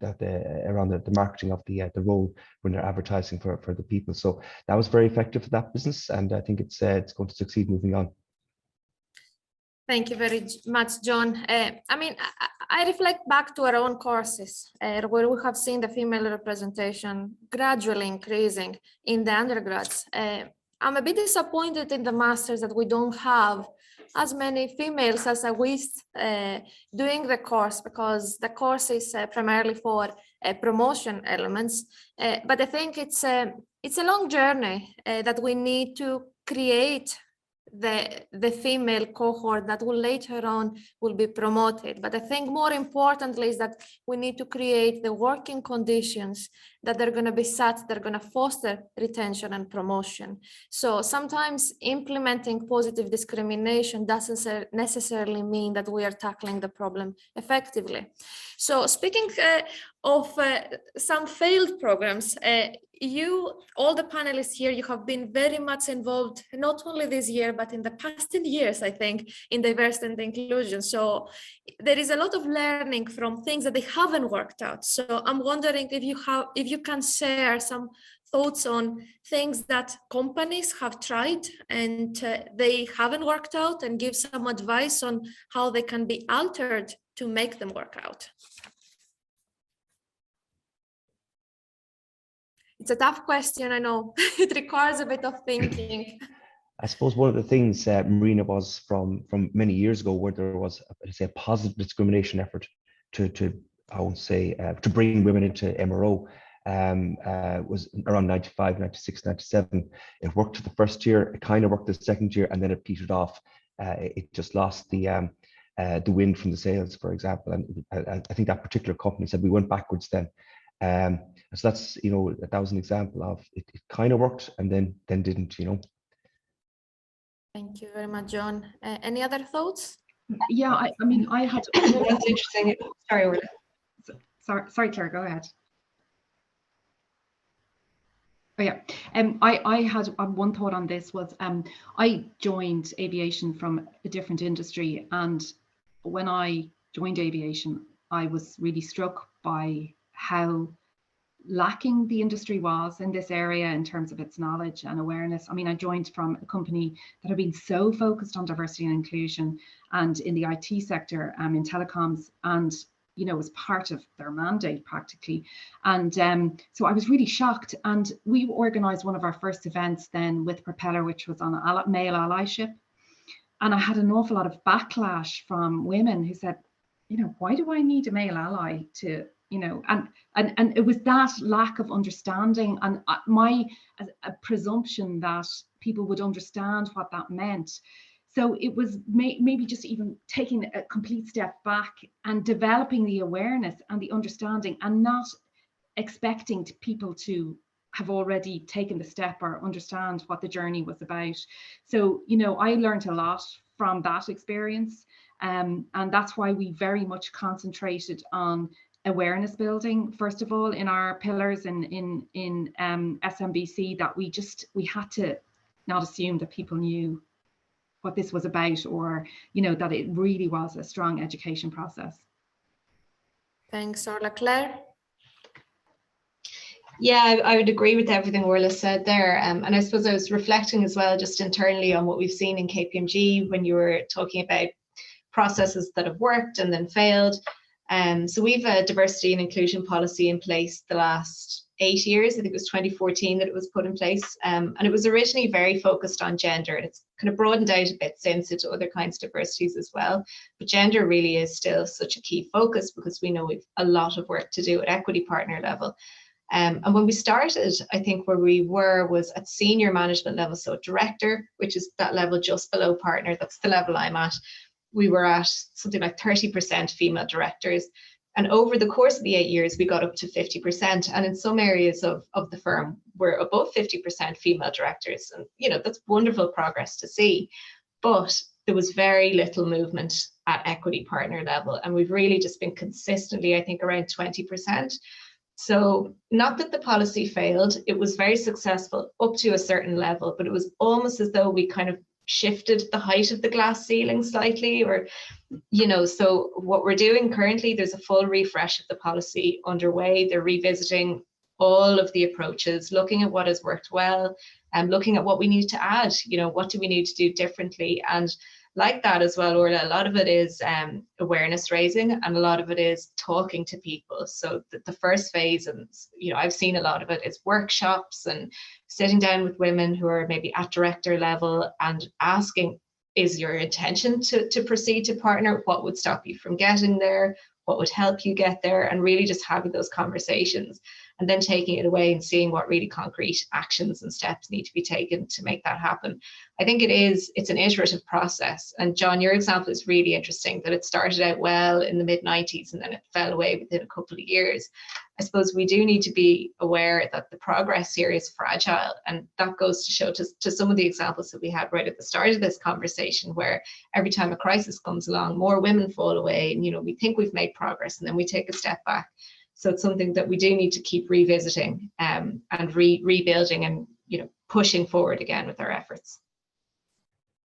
around the marketing of the role when they're advertising for the people. So that was very effective for that business, and I think it's going to succeed moving on. Thank you very much, John. I mean, I reflect back to our own courses where we have seen the female representation gradually increasing in the undergrads. I'm a bit disappointed in the masters that we don't have as many females as I wished doing the course, because the course is primarily for promotion elements. But I think it's a long journey that we need to create the female cohort that will later on will be promoted. But I think more importantly is that we need to create the working conditions that they're going to be such they're going to foster retention and promotion. So sometimes implementing positive discrimination doesn't necessarily mean that we are tackling the problem effectively. So speaking of some failed programs, all the panelists here, you have been very much involved, not only this year, but in the past 10 years, I think, in diversity and inclusion. So there is a lot of learning from things that they haven't worked out. So I'm wondering if you can share some thoughts on things that companies have tried and they haven't worked out, and give some advice on how they can be altered to make them work out. It's a tough question, I know. It requires a bit of thinking. I suppose one of the things, Marina, was from many years ago, where there was, let's say, a positive discrimination effort to bring women into MRO, was around 95, 96, 97. It worked the first year, it kind of worked the second year, and then it petered off. It just lost the wind from the sails, for example. And I think that particular company said we went backwards then. So that's, you know, that was an example of it kind of worked and then didn't, you know. Thank you very much, John. Any other thoughts? Yeah, I mean, I had. That's interesting. Sorry, Orla. Sorry, Claire, go ahead. Oh yeah, I had one thought on this was I joined aviation from a different industry, and when I joined aviation, I was really struck by how lacking the industry was in this area in terms of its knowledge and awareness. I mean, I joined from a company that had been so focused on diversity and inclusion and in the IT sector, in telecoms, and you know, as part of their mandate practically. And so I was really shocked, and we organized one of our first events then with Propeller, which was on male allyship. And I had an awful lot of backlash from women who said, you know, why do I need a male ally to, you know, and it was that lack of understanding and a presumption that people would understand what that meant. So it was maybe just even taking a complete step back and developing the awareness and the understanding, and not expecting people to have already taken the step or understand what the journey was about. So, you know, I learned a lot from that experience. And that's why we very much concentrated on awareness building, first of all, in our pillars in SMBC, that we had to not assume that people knew this was about, or that it really was a strong education process. Thanks, Orla. Claire? Yeah, I would agree with everything Orla said there. And I suppose I was reflecting as well, just internally, on what we've seen in KPMG when you were talking about processes that have worked and then failed. So we've a diversity and inclusion policy in place the last 8 years. I think it was 2014 that it was put in place. And it was originally very focused on gender, and it's kind of broadened out a bit since into other kinds of diversities as well. But gender really is still such a key focus, because we know we've a lot of work to do at equity partner level. And when we started, I think where we were was at senior management level, so director, which is that level just below partner, that's the level I'm at. We were at something like 30% female directors. And over the course of the 8 years, we got up to 50%. And in some areas of the firm, we're above 50% female directors. And, that's wonderful progress to see. But there was very little movement at equity partner level. And we've really just been consistently, I think, around 20%. So not that the policy failed, it was very successful up to a certain level, but it was almost as though we kind of shifted the height of the glass ceiling slightly, or, so what we're doing currently, there's a full refresh of the policy underway. They're revisiting all of the approaches, looking at what has worked well, and looking at what we need to add, what do we need to do differently? And like that as well, Orla, a lot of it is awareness raising, and a lot of it is talking to people. So the first phase, and I've seen a lot of it, is workshops and sitting down with women who are maybe at director level and asking, is your intention to proceed to partner? What would stop you from getting there? What would help you get there? And really just having those conversations, and then taking it away and seeing what really concrete actions and steps need to be taken to make that happen. I think it's an iterative process. And John, your example is really interesting, that it started out well in the mid-90s and then it fell away within a couple of years. I suppose we do need to be aware that the progress here is fragile, and that goes to show to some of the examples that we had right at the start of this conversation, where every time a crisis comes along, more women fall away, and we think we've made progress and then we take a step back. So it's something that we do need to keep revisiting and rebuilding and pushing forward again with our efforts.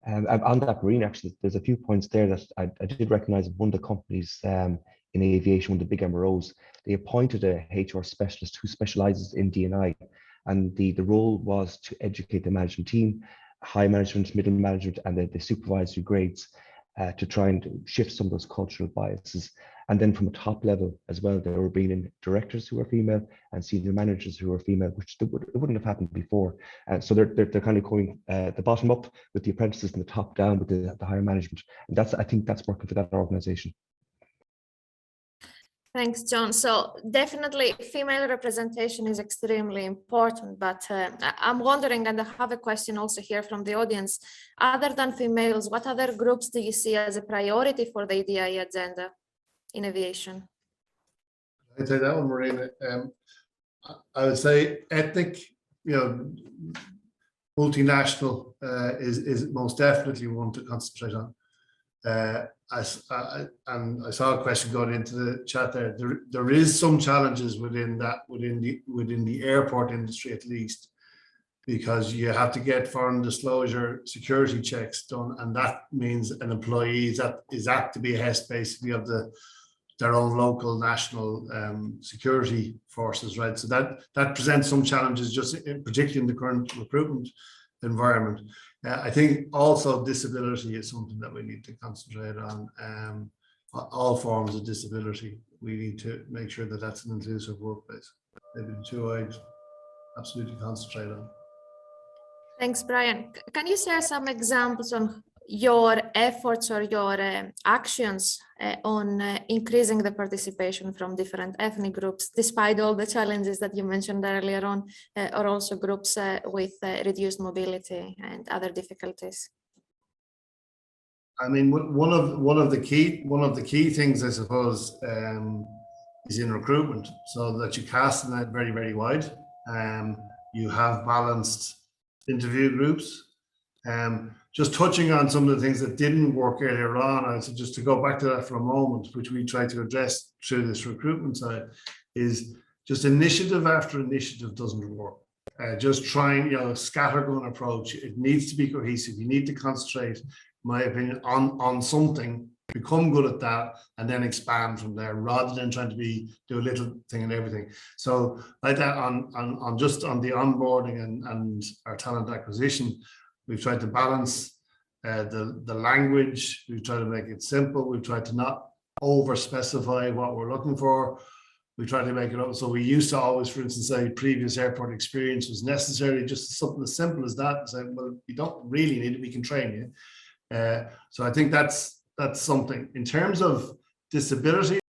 On that, Marina, actually, there's a few points there that I did recognize. One of the companies in aviation, one of the big MROs, they appointed a HR specialist who specializes in D&I, and the role was to educate the management team, high management, middle management, and the supervisory grades to try and shift some of those cultural biases. And then from a top level as well, there were bringing directors who are female and senior managers who are female, which it wouldn't have happened before. So they're kind of going the bottom up with the apprentices and the top down with the higher management. And I think that's working for that organization. Thanks, John. So definitely female representation is extremely important, but I'm wondering, and I have a question also here from the audience, other than females, what other groups do you see as a priority for the EDI agenda in aviation? I take that one, Marina. I would say ethnic, multinational is most definitely one to concentrate on. And I saw a question going into the chat there. There is some challenges within the airport industry, at least, because you have to get foreign disclosure security checks done, and that means an employee is apt to be a HES basically of their own local national security forces, right? So that presents some challenges, particularly in the current recruitment environment. I think also disability is something that we need to concentrate on. All forms of disability, we need to make sure that that's an inclusive workplace. Maybe the two I'd absolutely concentrate on. Thanks, Brian. Can you share some examples on your efforts or your actions on increasing the participation from different ethnic groups, despite all the challenges that you mentioned earlier on, or also groups with reduced mobility and other difficulties? I mean, one of the key things, I suppose, is in recruitment, so that you cast the net very, very wide. You have balanced interview groups. Just touching on some of the things that didn't work earlier on, so just to go back to that for a moment, which we try to address through this recruitment side, is just initiative after initiative doesn't work. just trying, scattergun approach. It needs to be cohesive. You need to concentrate, in my opinion, on something, become good at that, and then expand from there, rather than trying to do a little thing and everything. So like that on just on the onboarding and our talent acquisition, we've tried to balance the language. We've tried to make it simple. We've tried to not over specify what we're looking for. We try to make it up. So we used to always, for instance, say previous airport experience was necessary, just something as simple as that. Say, well, you don't really need it, we can train you. So I think that's something. In terms of disability,